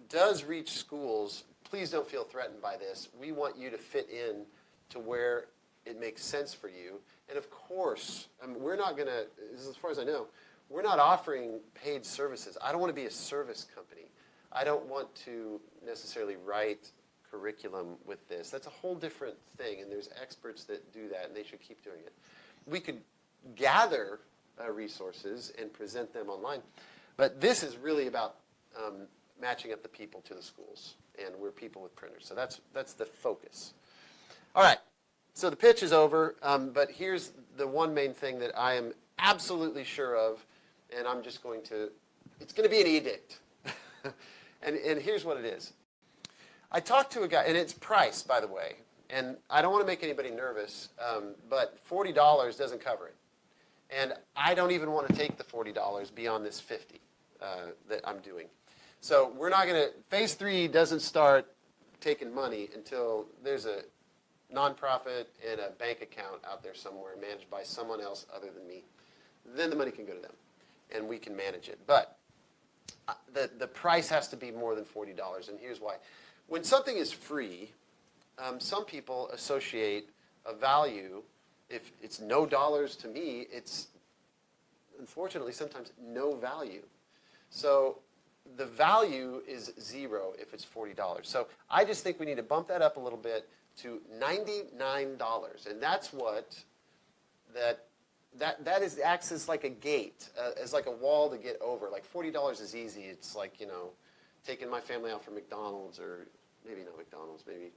Speaker 1: does reach schools, please don't feel threatened by this. We want you to fit in to where it makes sense for you. And of course, we're not going to, as far as I know, we're not offering paid services. I don't want to be a service company. I don't want to necessarily write curriculum with this. That's a whole different thing, and there's experts that do that, and they should keep doing it. We could gather resources and present them online, but this is really about matching up the people to the schools, and we're people with printers. So that's the focus. All right, so the pitch is over, but here's the one main thing that I am absolutely sure of, and I'm just going to, it's going to be an edict. and here's what it is. I talked to a guy, and it's price, by the way, and I don't want to make anybody nervous, but $40 doesn't cover it. And I don't even want to take the $40 beyond this $50 that I'm doing. So we're not going to, phase 3 doesn't start taking money until there's a nonprofit and a bank account out there somewhere managed by someone else other than me. Then the money can go to them, and we can manage it. But the price has to be more than $40, and here's why. When something is free, some people associate a value. If it's no dollars to me, it's unfortunately sometimes no value. So the value is zero if it's $40. So I just think we need to bump that up a little bit to $99, and that's what that is acts as like a gate, as like a wall to get over. Like $40 is easy. It's like, you know, taking my family out for McDonald's, or maybe not McDonald's, maybe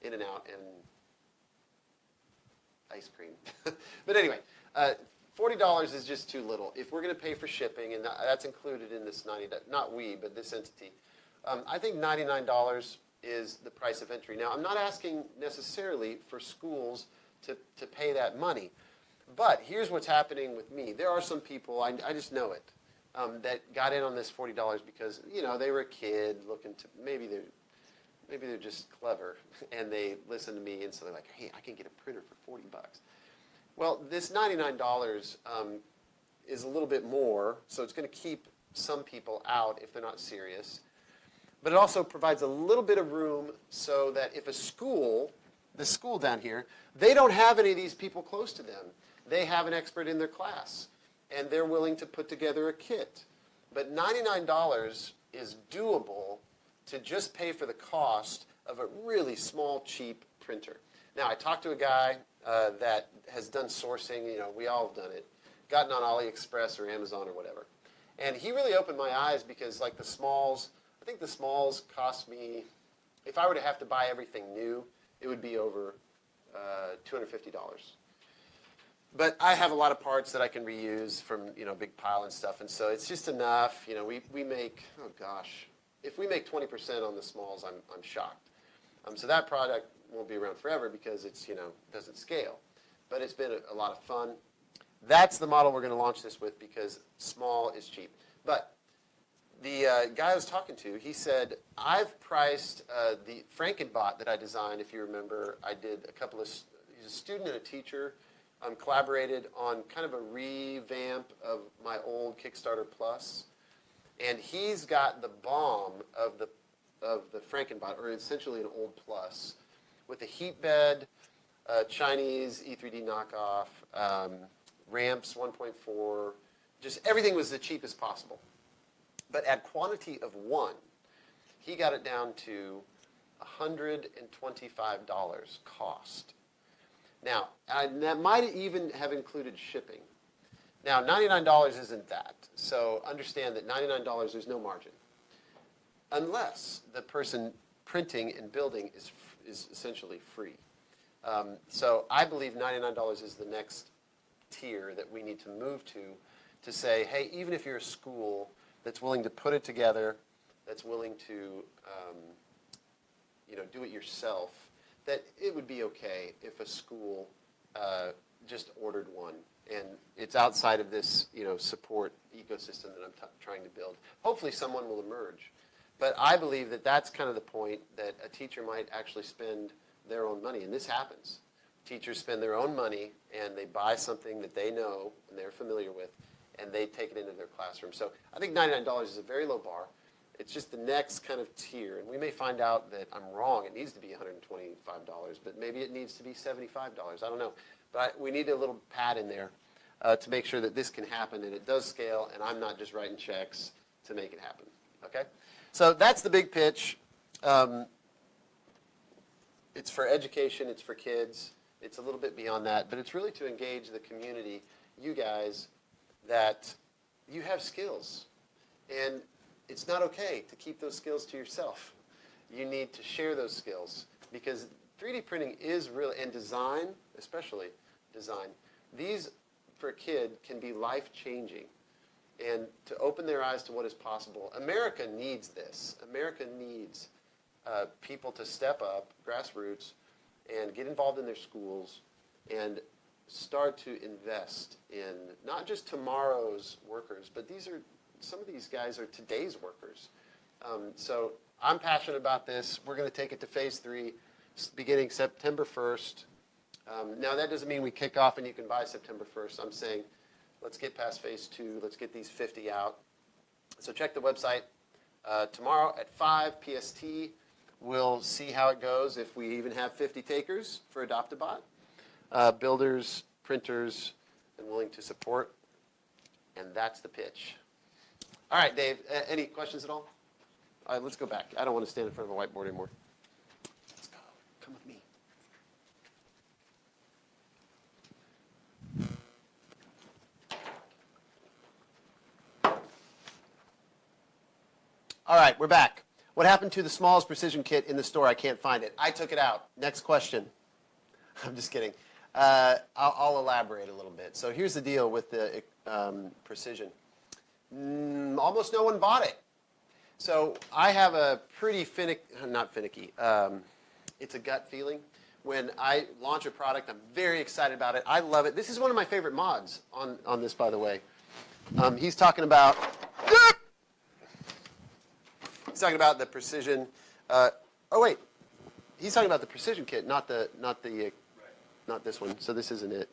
Speaker 1: In-N-Out and ice cream. But anyway, $40 is just too little. If we're going to pay for shipping, and that's included in this not we, but this entity, I think $99 is the price of entry. Now, I'm not asking necessarily for schools to pay that money, but here's what's happening with me. There are some people, I just know it, that got in on this $40 because, you know, they were a kid looking to, maybe they're just clever, and they listen to me, and so they're like, hey, I can get a printer for $40. Well, this $99 is a little bit more, so it's going to keep some people out if they're not serious. But it also provides a little bit of room so that if a school, the school down here, they don't have any of these people close to them. They have an expert in their class, and they're willing to put together a kit. But $99 is doable to just pay for the cost of a really small, cheap printer. Now, I talked to a guy that has done sourcing. You know, we all have done it, gotten on AliExpress or Amazon or whatever. And he really opened my eyes because, like, the smalls, I think the smalls cost me, if I were to have to buy everything new, it would be over $250. But I have a lot of parts that I can reuse from, you know, big pile and stuff, and so it's just enough. You know, we make, oh gosh, if we make 20% on the smalls, I'm shocked. So that product won't be around forever because it's, you know, doesn't scale. But it's been a lot of fun. That's the model we're going to launch this with because small is cheap. But the guy I was talking to, he said, I've priced the Printrbot that I designed. If you remember, I did a couple of, he's a student and a teacher, collaborated on kind of a revamp of my old Kickstarter Plus. And he's got the bomb of the Printrbot, or essentially an old Plus, with a heat bed, Chinese E3D knockoff, ramps 1.4, just everything was the cheapest possible. But at quantity of 1, he got it down to $125 cost. Now, that might even have included shipping. Now, $99 isn't that. So understand that $99, there's no margin. Unless the person printing and building is essentially free. So I believe $99 is the next tier that we need to move to say, hey, even if you're a school that's willing to put it together, that's willing to you know, do it yourself, that it would be okay if a school just ordered one. And it's outside of this, you know, support ecosystem that I'm trying to build. Hopefully someone will emerge. But I believe that that's kind of the point, that a teacher might actually spend their own money. And this happens. Teachers spend their own money, and they buy something that they know and they're familiar with, and they take it into their classroom. So I think $99 is a very low bar. It's just the next kind of tier. And we may find out that I'm wrong. It needs to be $125, but maybe it needs to be $75. I don't know. But we need a little pad in there to make sure that this can happen and it does scale and I'm not just writing checks to make it happen. Okay? So that's the big pitch. It's for education. It's for kids. It's a little bit beyond that. But it's really to engage the community, you guys, that you have skills. And it's not okay to keep those skills to yourself. You need to share those skills because 3D printing is really, and design, especially design, these for a kid can be life-changing. And to open their eyes to what is possible, America needs this. America needs people to step up, grassroots, and get involved in their schools and start to invest in not just tomorrow's workers, but some of these guys are today's workers. So I'm passionate about this. We're going to take it to phase 3 beginning September 1st. Now that doesn't mean we kick off and you can buy September 1st. I'm saying let's get past phase 2. Let's get these 50 out. So check the website tomorrow at 5 PST. We'll see how it goes if we even have 50 takers for Adopt-A-Bot. Builders, printers, and willing to support. And that's the pitch. All right, Dave, any questions at all? All right, let's go back. I don't want to stand in front of a whiteboard anymore. Let's go. Come with me. All right, we're back. What happened to the smallest precision kit in the store? I can't find it. I took it out. Next question. I'm just kidding. I'll elaborate a little bit. So here's the deal with the precision. Almost no one bought it. So I have a pretty not finicky, it's a gut feeling. When I launch a product, I'm very excited about it. I love it. This is one of my favorite mods on this, by the way. He's talking about the precision. Oh wait, he's talking about the precision kit, not this one. So this isn't it.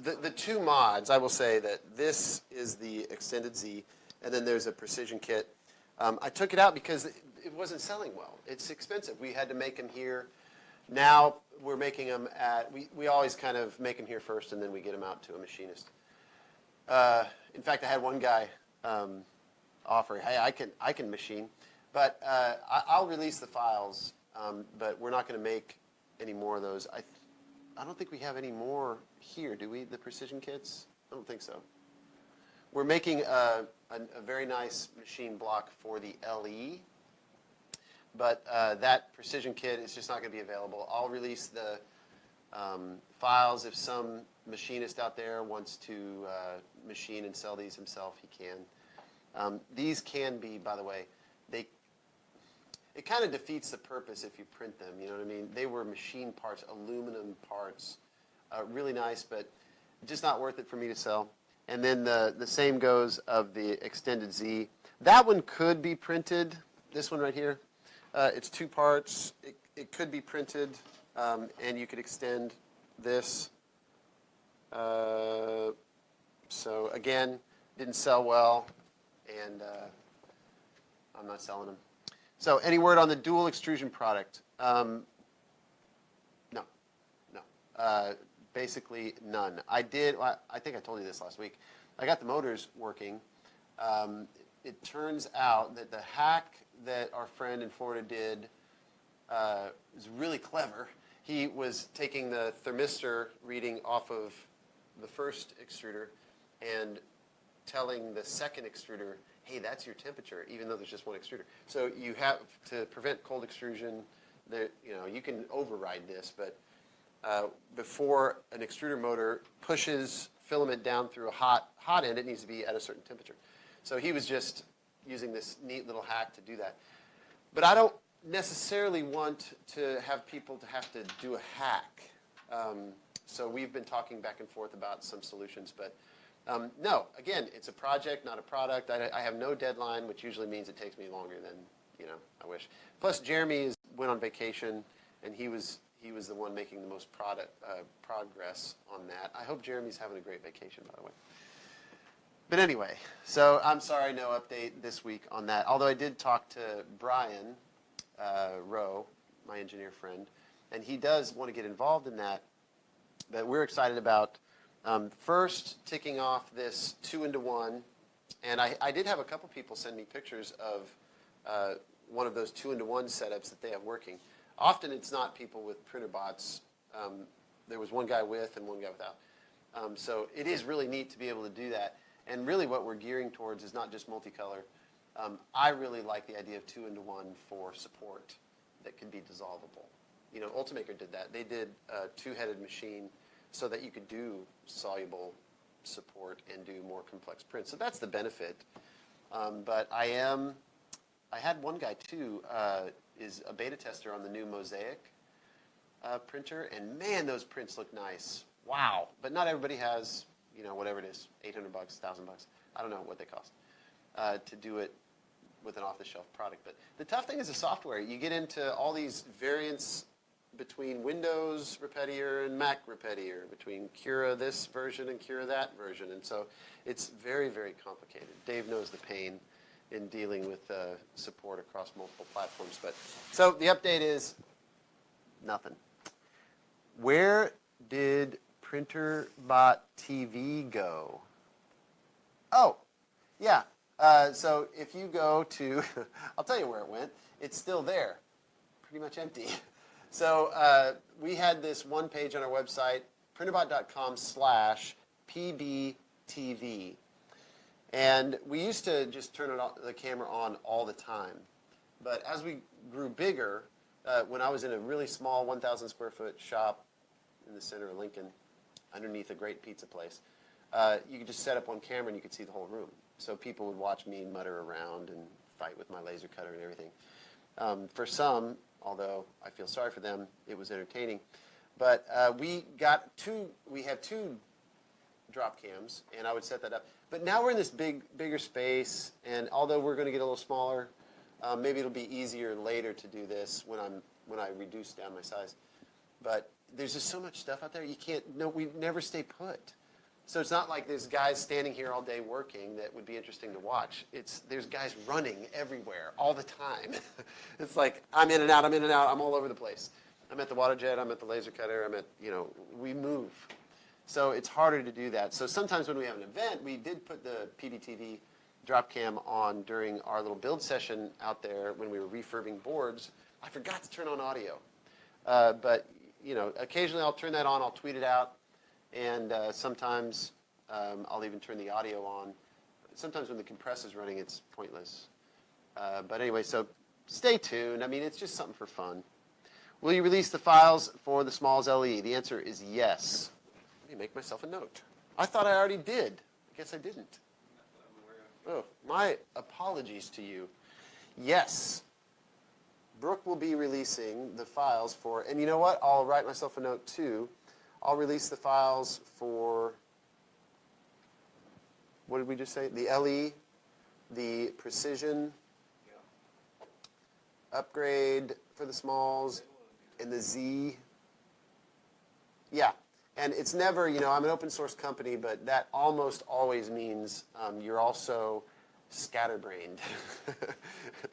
Speaker 1: The two mods, I will say that this is the Extended Z, and then there's a precision kit. I took it out because it wasn't selling well. It's expensive. We had to make them here. Now we're making them at, we always kind of make them here first, and then we get them out to a machinist. In fact, I had one guy offer, hey, I can machine, but I'll release the files, but we're not going to make any more of those. I don't think we have any more here, do we, the precision kits? I don't think so. We're making a very nice machine block for the LE, but that precision kit is just not going to be available. I'll release the files. If some machinist out there wants to machine and sell these himself, he can. These can be, by the way, it kind of defeats the purpose if you print them, you know what I mean? They were machine parts, aluminum parts, really nice, but just not worth it for me to sell. And then the same goes of the Extended Z. That one could be printed, this one right here. It's 2 parts. It could be printed, and you could extend this. So again, didn't sell well, and I'm not selling them. So any word on the dual extrusion product? No. Basically none. I think I told you this last week. I got the motors working. It turns out that the hack that our friend in Florida did is really clever. He was taking the thermistor reading off of the first extruder and telling the second extruder, hey, that's your temperature, even though there's just one extruder. So you have to prevent cold extrusion. You can override this, but before an extruder motor pushes filament down through a hot end, it needs to be at a certain temperature. So he was just using this neat little hack to do that. But I don't necessarily want to have people to have to do a hack. So we've been talking back and forth about some solutions, but no, again, it's a project, not a product. I have no deadline, which usually means it takes me longer than I wish. Plus, Jeremy went on vacation, and he was the one making the most progress on that. I hope Jeremy's having a great vacation, by the way. But anyway, so I'm sorry, no update this week on that. Although I did talk to Brian Rowe, my engineer friend, and he does want to get involved in that. But we're excited about first ticking off this 2-into-1. And I did have a couple people send me pictures of one of those 2-into-1 setups that they have working. Often it's not people with Printrbot's. There was one guy with and one guy without. So it is really neat to be able to do that. And really what we're gearing towards is not just multicolor. I really like the idea of 2-into-1 for support that could be dissolvable. You know, Ultimaker did that. They did a 2-headed machine so that you could do soluble support and do more complex prints. So that's the benefit. But I had one guy too, is a beta tester on the new Mosaic printer, and man, those prints look nice. Wow. But not everybody has, you know, whatever it is, $800, $1,000. I don't know what they cost to do it with an off-the-shelf product. But the tough thing is the software. You get into all these variants between Windows Repetier and Mac Repetier, between Cura this version and Cura that version. And so it's very, very complicated. Dave knows the pain in dealing with support across multiple platforms. But so the update is nothing. Where did Printrbot TV go? Oh, yeah. So if you go to, I'll tell you where it went. It's still there, pretty much empty. So we had this one page on our website, printrbot.com/pbtv. And we used to just turn the camera on all the time. But as we grew bigger, when I was in a really small 1,000 square foot shop in the center of Lincoln, underneath a great pizza place, you could just set up one camera and you could see the whole room. So people would watch me mutter around and fight with my laser cutter and everything. For some, although I feel sorry for them, it was entertaining. But we have two drop cams, and I would set that up. But now we're in this bigger space, and although we're going to get a little smaller, maybe it'll be easier later to do this when I reduce down my size. But there's just so much stuff out there. We never stay put. So it's not like there's guys standing here all day working that would be interesting to watch. There's guys running everywhere all the time. It's like I'm in and out, I'm all over the place. I'm at the water jet, I'm at the laser cutter, we move. So it's harder to do that. So sometimes when we have an event, we did put the PBTV drop cam on during our little build session out there when we were refurbing boards. I forgot to turn on audio. But occasionally I'll turn that on, I'll tweet it out. And sometimes I'll even turn the audio on. Sometimes when the compressor's running, it's pointless. But anyway, so stay tuned. I mean, it's just something for fun. Will you release the files for the Smalls LE? The answer is yes. Let me make myself a note. I thought I already did. I guess I didn't. Oh, my apologies to you. Yes. Brooke will be releasing the files for, and you know what? I'll write myself a note too. I'll release the files for, what did we just say? The LE, the Precision, upgrade for the Smalls, and the Z. Yeah, and it's never, I'm an open source company, but that almost always means you're also scatterbrained,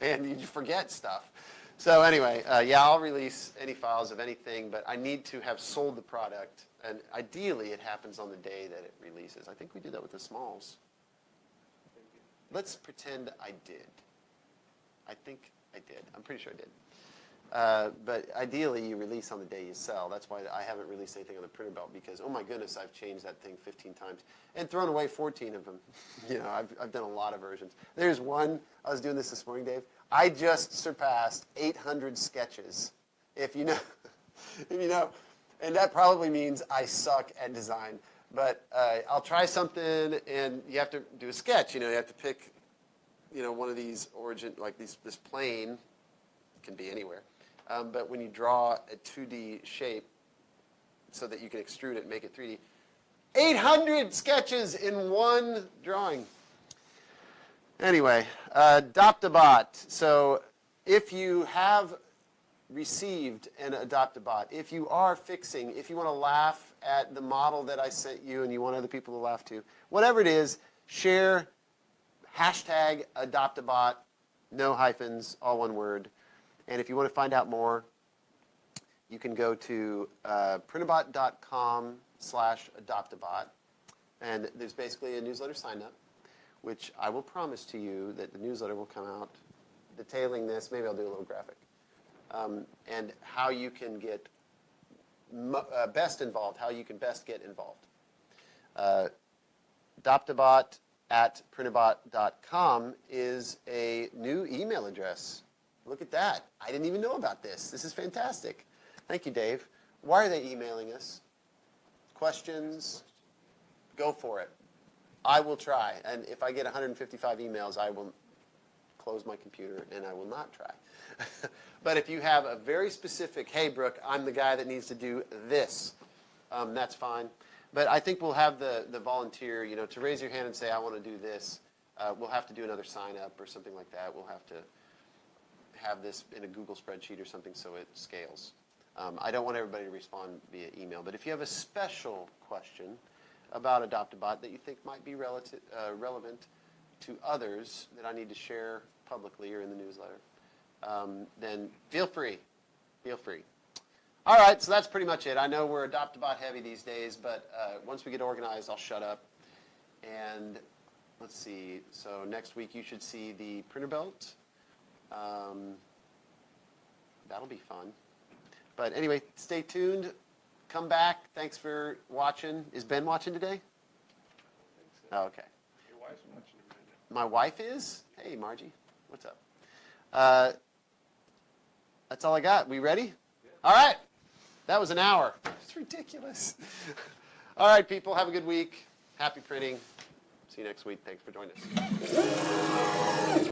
Speaker 1: and you forget stuff. So anyway, I'll release any files of anything, but I need to have sold the product, and ideally it happens on the day that it releases. I think we did that with the Smalls. Let's pretend I did. I think I did. I'm pretty sure I did. But ideally you release on the day you sell. That's why I haven't released anything on the Printrbot, because, oh my goodness, I've changed that thing 15 times and thrown away 14 of them. I've done a lot of versions. There's one, I was doing this morning, Dave. I just surpassed 800 sketches, if you know, and that probably means I suck at design. But I'll try something, and you have to do a sketch. You have to pick, one of these origin, like this plane, it can be anywhere. But when you draw a 2D shape so that you can extrude it and make it 3D, 800 sketches in one drawing. Anyway, Adopt-a-Bot. So if you have received an Adopt-a-Bot, if you are fixing, if you want to laugh at the model that I sent you and you want other people to laugh too, whatever it is, share, hashtag Adoptabot, no hyphens, all one word. And if you want to find out more, you can go to printrbot.com/Adoptabot. And there's basically a newsletter sign up, which I will promise to you that the newsletter will come out detailing this. Maybe I'll do a little graphic. And how you can get best involved, how you can best get involved. Adoptabot at printrbot.com is a new email address. Look at that. I didn't even know about this. This is fantastic. Thank you, Dave. Why are they emailing us? Questions? Go for it. I will try. And if I get 155 emails, I will close my computer and I will not try. But if you have a very specific, hey, Brooke, I'm the guy that needs to do this, that's fine. But I think we'll have the volunteer, to raise your hand and say, I want to do this. We'll have to do another sign up or something like that. We'll have to have this in a Google spreadsheet or something so it scales. I don't want everybody to respond via email. But if you have a special question about Adoptabot that you think might be relevant to others that I need to share publicly or in the newsletter, then feel free. Feel free. All right, so that's pretty much it. I know we're Adoptabot heavy these days, but once we get organized, I'll shut up. And let's see. So next week you should see the printer belt. That'll be fun. But anyway, stay tuned. Come back. Thanks for watching. Is Ben watching today? Oh, okay.
Speaker 2: Your wife's watching right now.
Speaker 1: My wife is? Hey, Margie. What's up? That's all I got. We ready?
Speaker 2: Yeah.
Speaker 1: All right. That was an hour. It's ridiculous. All right, people. Have a good week. Happy printing. See you next week. Thanks for joining us.